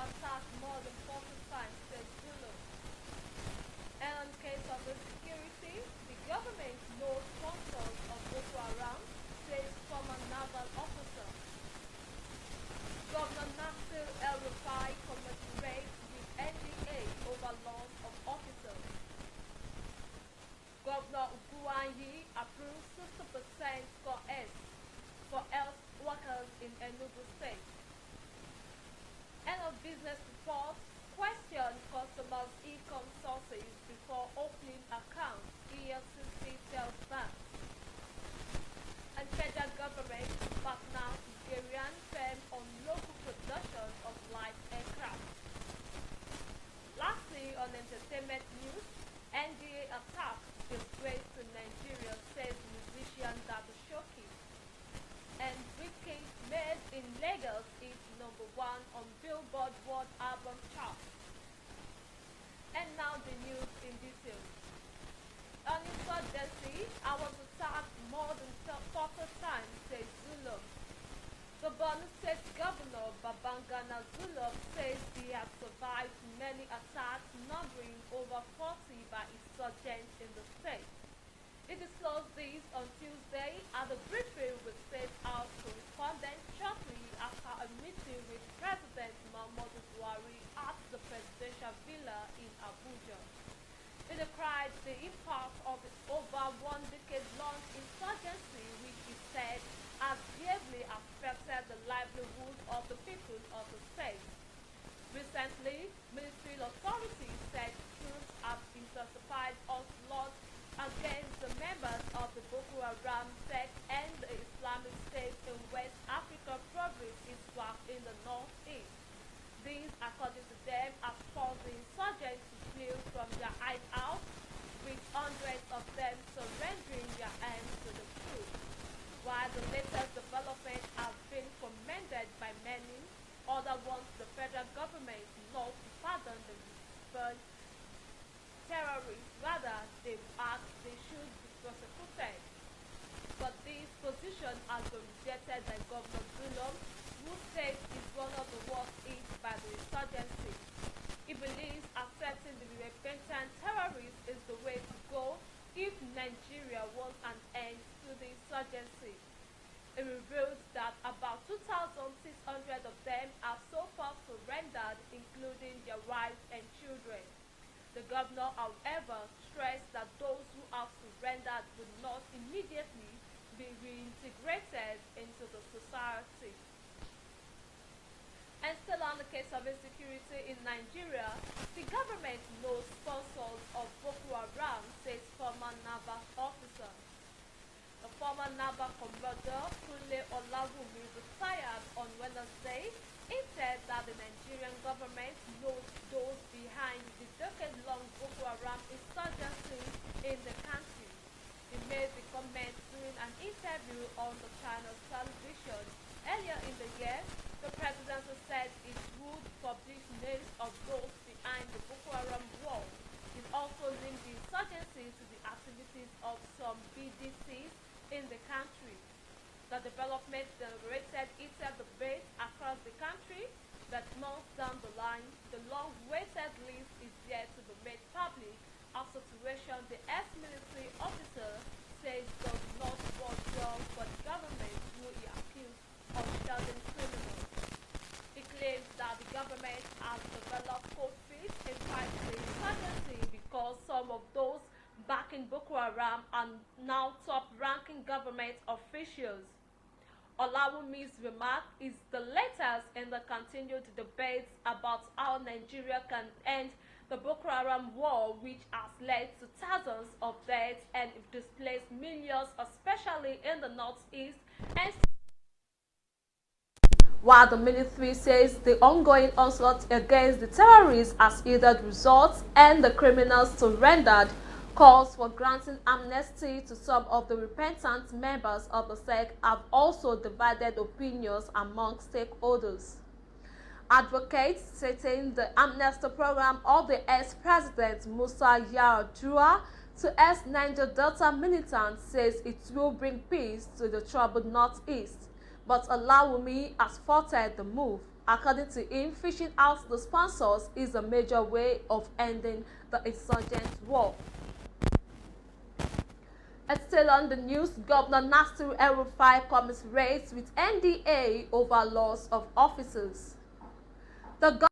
attacked more than 40 times, said Zulu. And in case of insecurity, the government knows sponsors of Boko Haram, says former naval officer. Governor Nasir El-Rufai commiserates with NDA over loss of officers. Governor Uguanyi approves 60% for health workers in Enugu State. End of business reports. Question customers' income sources before opening accounts. EFCC tells banks. And federal government partners Nigerian firm on local production of light aircraft. Lastly, on entertainment news, NDA attack disgrace to Nigeria, says musician Dabushoki. And Whiskey Made in Lagos is #1 on Billboard World Album Chart. And now the news in detail. On insurgency, I was attacked more than 40 times, says Zulum. The Borno State Governor Babangana Zulum says he has survived many attacks, numbering over 40 by insurgents in the state. He disclosed this on Tuesday at a briefing with State House correspondents shortly after a meeting with President Muhammadu Buhari at the presidential villa in Abuja. He decried the impact of the over 1 decade-long insurgency, which he said has gravely affected the livelihood of the people of the state. Recently, military authorities said troops have intensified onslaughts against the members of the Boko Haram sect and the Islamic State in West Africa province Iswap in the northeast. These, according to them, have forced the insurgents to flee from their hideouts, with hundreds of them surrendering their arms to the troops. While the latest development has been commended by many, others want the federal government not to pardon the dispersed terrorists. Rather, they should be prosecuted. But this position has been rejected by Governor Zulum, who says it's one of the worst hit by the insurgency. He believes accepting the repentant terrorists is the way to go if Nigeria wants an end to the insurgency. It reveals that about 2,600 of them have so far surrendered, including their wives and children. The governor, however, stressed that those who have surrendered would not immediately be reintegrated into the society. And still on the case of insecurity in Nigeria, the government knows sponsors of Boko Haram, says former naval officer. The former naval commodore Kunle Olawumi retired on Wednesday. He said that the Nigerian government knows those behind the decade-long Boko Haram insurgency in the country. He made the comment during an interview on the channel's television. Earlier in the year, the presidency said it would publish names of those behind the Boko Haram war. It also linked the insurgency to the activities of some BDCs in the country. The development generated heated debate across the country, but months down the line, the long-awaited list is yet to be made public, a situation the ex-military officer says does not bode well for the government, who he accused of shielding criminals. He claims that the government has developed cold feet in fighting the insurgency because some of those backing Boko Haram are now top-ranking government officials. Olawumi's remark is the latest in the continued debates about how Nigeria can end the Boko Haram war, which has led to thousands of deaths and displaced millions, especially in the northeast. And while the military says the ongoing onslaught against the terrorists has yielded results and the criminals surrendered, calls for granting amnesty to some of the repentant members of the sect have also divided opinions among stakeholders. Advocates citing the amnesty program of the ex-president Musa Yar'Adua to ex-Niger Delta militants says it will bring peace to the troubled northeast, but Olawumi has faulted the move. According to him, fishing out the sponsors is a major way of ending the insurgent war. And still on the news, Governor Nasiru El-Rufai commiserates with NDA over loss of officers. The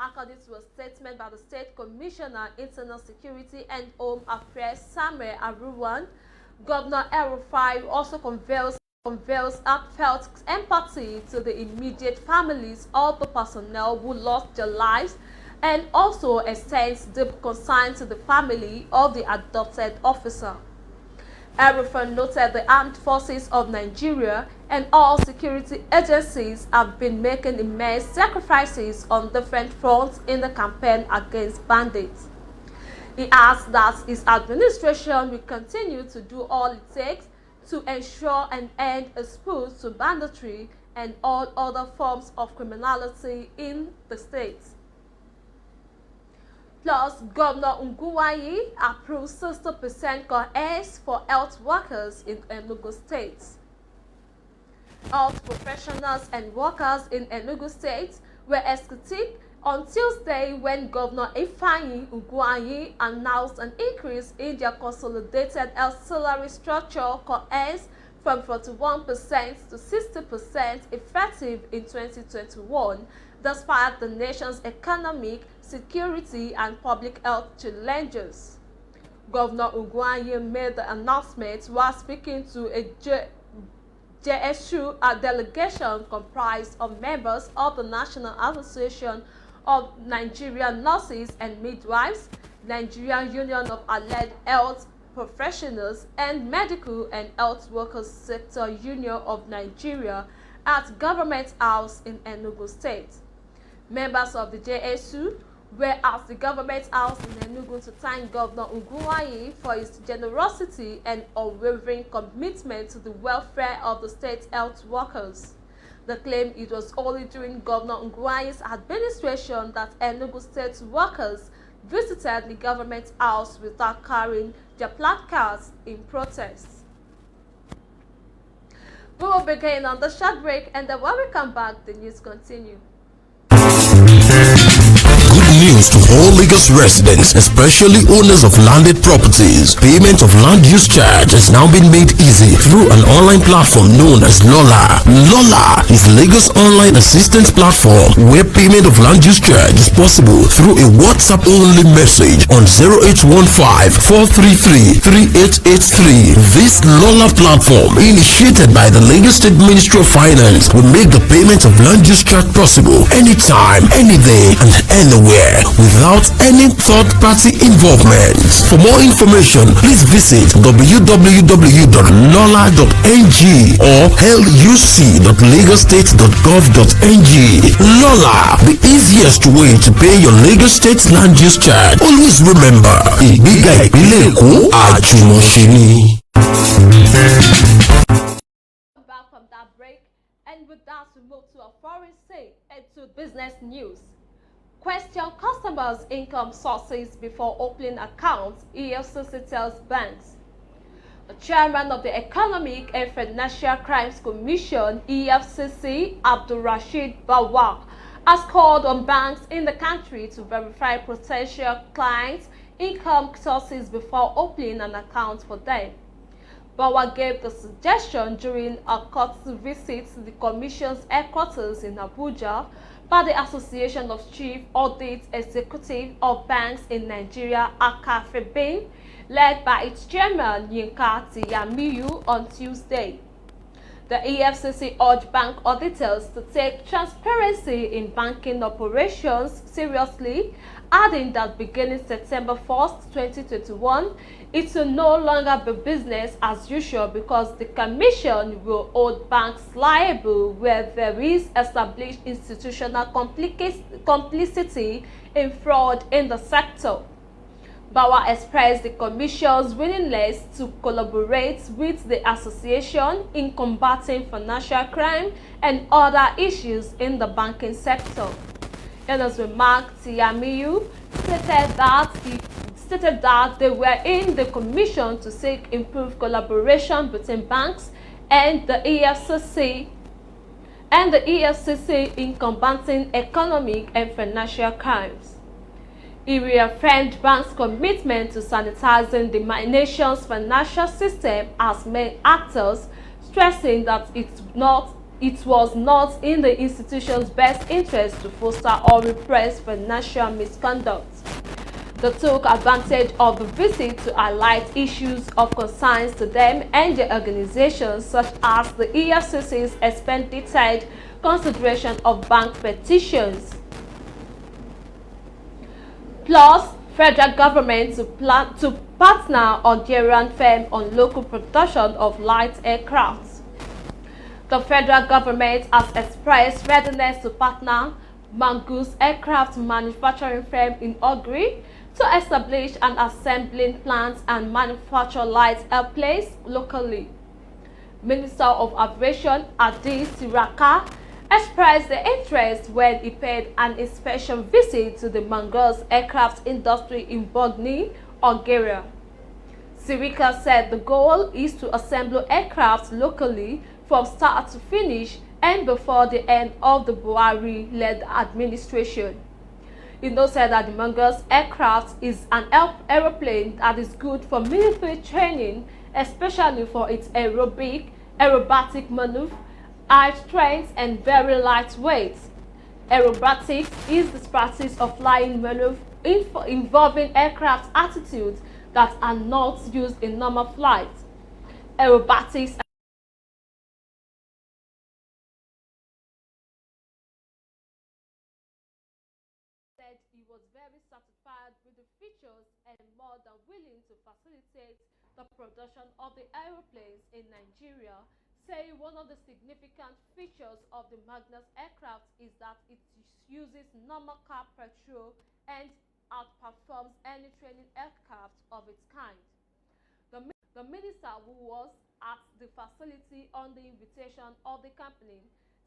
According to a statement by the State Commissioner, Internal Security and Home Affairs, Samuel Aruwan, Governor El-Rufai also conveys heartfelt empathy to the immediate families of the personnel who lost their lives and also extends deep concern to the family of the abducted officer. El-Rufai noted the armed forces of Nigeria and all security agencies have been making immense sacrifices on different fronts in the campaign against bandits. He adds that his administration will continue to do all it takes to ensure an end is put to banditry and all other forms of criminality in the state. Plus, Governor Ungwuanyi approved 60% cohorts for health workers in Enugu State. Health professionals and workers in Enugu State were ecstatic on Tuesday when Governor Ifeanyi Ungwuanyi announced an increase in their consolidated health salary structure cohorts from 41% to 60% effective in 2021, despite the nation's economic, security, and public health challenges. Governor Ungwuanyi made the announcement while speaking to a JSU delegation comprised of members of the National Association of Nigerian Nurses and Midwives, Nigerian Union of Allied Health Professionals, and Medical and Health Workers Sector Union of Nigeria at Government House in Enugu State. Members of the JSU were at the Government House in Enugu to thank Governor Ungwuanyi for his generosity and unwavering commitment to the welfare of the state health workers. They claim it was only during Governor Ungwuanyi's administration that Enugu State workers visited the Government House without carrying their placards in protest. We will begin on the short break, and then when we come back, the news continue. News to all Lagos residents, especially owners of landed properties. Payment of land use charge has now been made easy through an online platform known as Lola. Lola is Lagos online assistance platform where payment of land use charge is possible through a WhatsApp-only message on 0815-433-3883. This Lola platform, initiated by the Lagos State Ministry of Finance, will make the payment of land use charge possible anytime, any day, and anywhere, without any third-party involvement. For more information, please visit www.lola.ng or luc.lagostate.gov.ng. Lola, the easiest way to pay your Lagos State land use charge. Always remember, ìgbéga ìpínlẹ̀ Èkó àjùmọ̀ṣe ni. Back from that break, and with that we move to a foreign state and to business news. Question customers' income sources before opening accounts, EFCC tells banks. The chairman of the Economic and Financial Crimes Commission, EFCC, Abdul Rashid Bawak, has called on banks in the country to verify potential clients' income sources before opening an account for them. Bawak gave the suggestion during a court visit to the Commission's headquarters in Abuja by the Association of Chief Audit Executives of Banks in Nigeria, ACAFEBIN, led by its chairman, Yinka Tiyamiyu, on Tuesday. The EFCC urged bank auditors to take transparency in banking operations seriously, adding that beginning September 1st, 2021, it will no longer be business as usual because the Commission will hold banks liable where there is established institutional complicity in fraud in the sector. Bawa expressed the Commission's willingness to collaborate with the association in combating financial crime and other issues in the banking sector. In his remark, Tiyamiyu stated that they were in the Commission to seek improved collaboration between banks and the EFCC in combating economic and financial crimes. He reaffirmed banks' commitment to sanitizing the nation's financial system as main actors, stressing that it was not in the institution's best interest to foster or repress financial misconduct. They took advantage of the visit to highlight issues of concern to them and their organizations, such as the EFCC's expedited consideration of bank petitions, plus federal government to partner Algerian firm on local production of light aircraft. The federal government has expressed readiness to partner Mongoose aircraft manufacturing firm in Algeria to establish an assembling plant and manufacture light airplanes locally. Minister of Aviation Adi Siraka expressed the interest when he paid an inspection visit to the Mongoose aircraft industry in Bogny, Algeria. Sirika said the goal is to assemble aircraft locally from start to finish and before the end of the Buhari-led administration. He noted that the Mongoose aircraft is an aeroplane that is good for military training, especially for its aerobatic maneuver, high strength and very lightweight. Aerobatics is the practice of flying maneuver involving aircraft attitudes that are not used in normal flight. Aerobatics said he was very satisfied with the features and more than willing to facilitate the production of the aeroplanes in Nigeria, saying one of the significant features of the Magnus aircraft is that it uses normal car petrol and outperforms any training aircraft of its kind. The minister, who was at the facility on the invitation of the company,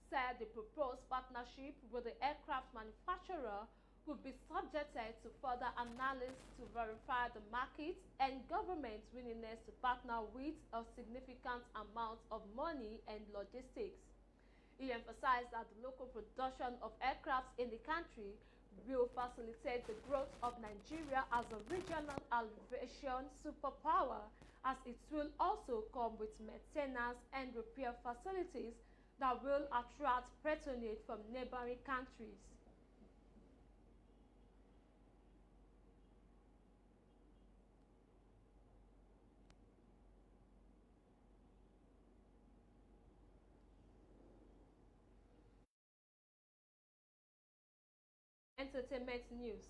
said the proposed partnership with the aircraft manufacturer would be subjected to further analysis to verify the market and government's willingness to partner with a significant amount of money and logistics. He emphasized that the local production of aircraft in the country will facilitate the growth of Nigeria as a regional aviation superpower, as it will also come with maintenance and repair facilities that will attract patronage from neighboring countries. Entertainment news.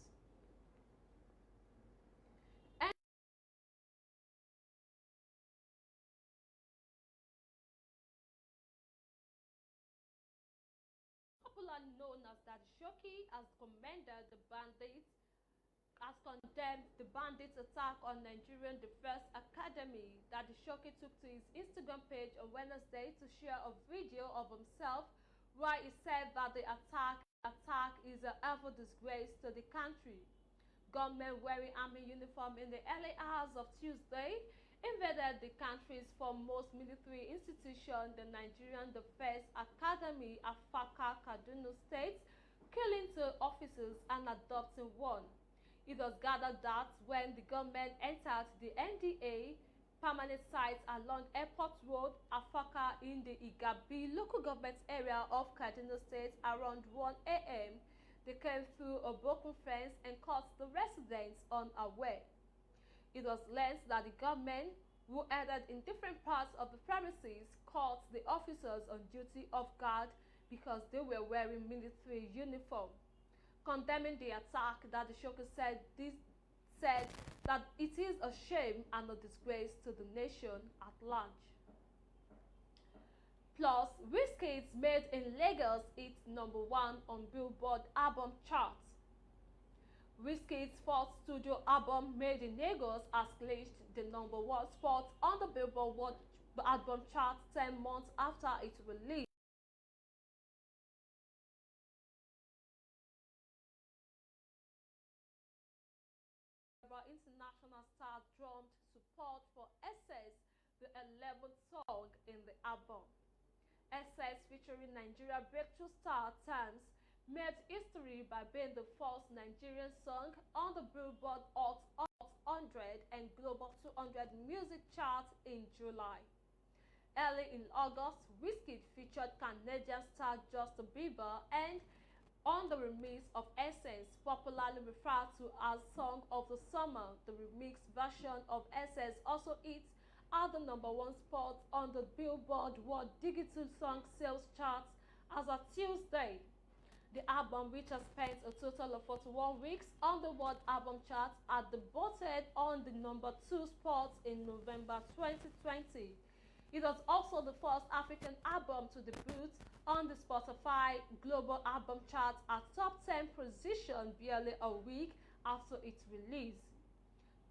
Popularly known as Daddy Shoki, has condemned the bandits' attack on Nigerian Defense Academy. Daddy Shoki took to his Instagram page on Wednesday to share a video of himself where he said that the attack is an evil disgrace to the country. Gunmen wearing army uniform in the early hours of Tuesday invaded the country's foremost military institution, the Nigerian Defense Academy, Afaka, Kaduna State, killing 2 officers and abducting 1. It was gathered that when the gunmen entered the NDA permanent site along Airport Road, Afaka, in the Igabi local government area of Kaduna State around 1 a.m., they came through a broken fence and caught the residents unaware. It was learned that the gunmen, who headed in different parts of the premises, caught the officers on duty off guard because they were wearing military uniform. Condemning the attack, Daddy Shoki said that it is a shame and a disgrace to the nation at large. Plus, Wizkid's Made in Lagos hit #1 on Billboard album charts. Wizkid's fourth studio album, Made in Lagos, has clinched the #1 spot on the Billboard World Album chart 10 months after its release. International star drummed support for SS, the 11th song in the album. SS, featuring Nigeria breakthrough star Thames, made history by being the first Nigerian song on the Billboard Hot 100 and Global 200 music charts in July. Early in August, Wizkid featured Canadian star Justin Bieber and on the remix of Essence, popularly referred to as Song of the Summer. The remixed version of Essence also hit at the #1 spot on the Billboard World Digital Song Sales Charts as of Tuesday. The album, which has spent a total of 41 weeks on the World Album Chart, had debuted on the #2 spot in November 2020. It was also the first African album to debut on the Spotify Global Album Chart at top 10 position barely a week after its release.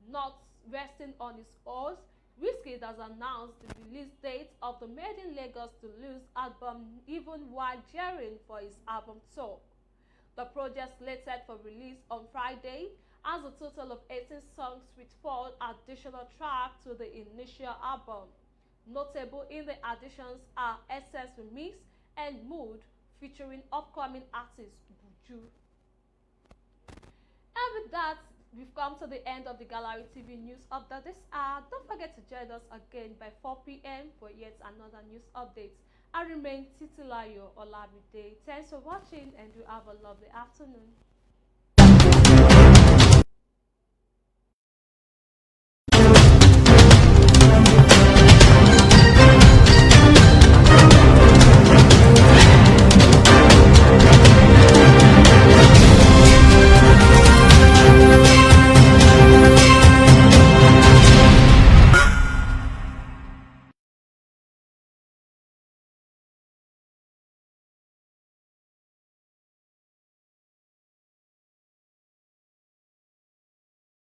Not resting on his oars, Wizkid has announced the release date of the Made in Lagos Deluxe album even while gearing for his album tour. The project, slated for release on Friday, has a total of 18 songs with 4 additional tracks to the initial album. Notable in the additions are SS Remix and Mood, featuring upcoming artist Buju. And with that, we've come to the end of the Gallery TV news update this hour. Don't forget to join us again by 4 p.m. for yet another news update. I remain Titilayo Olamide. Thanks for watching and do have a lovely afternoon.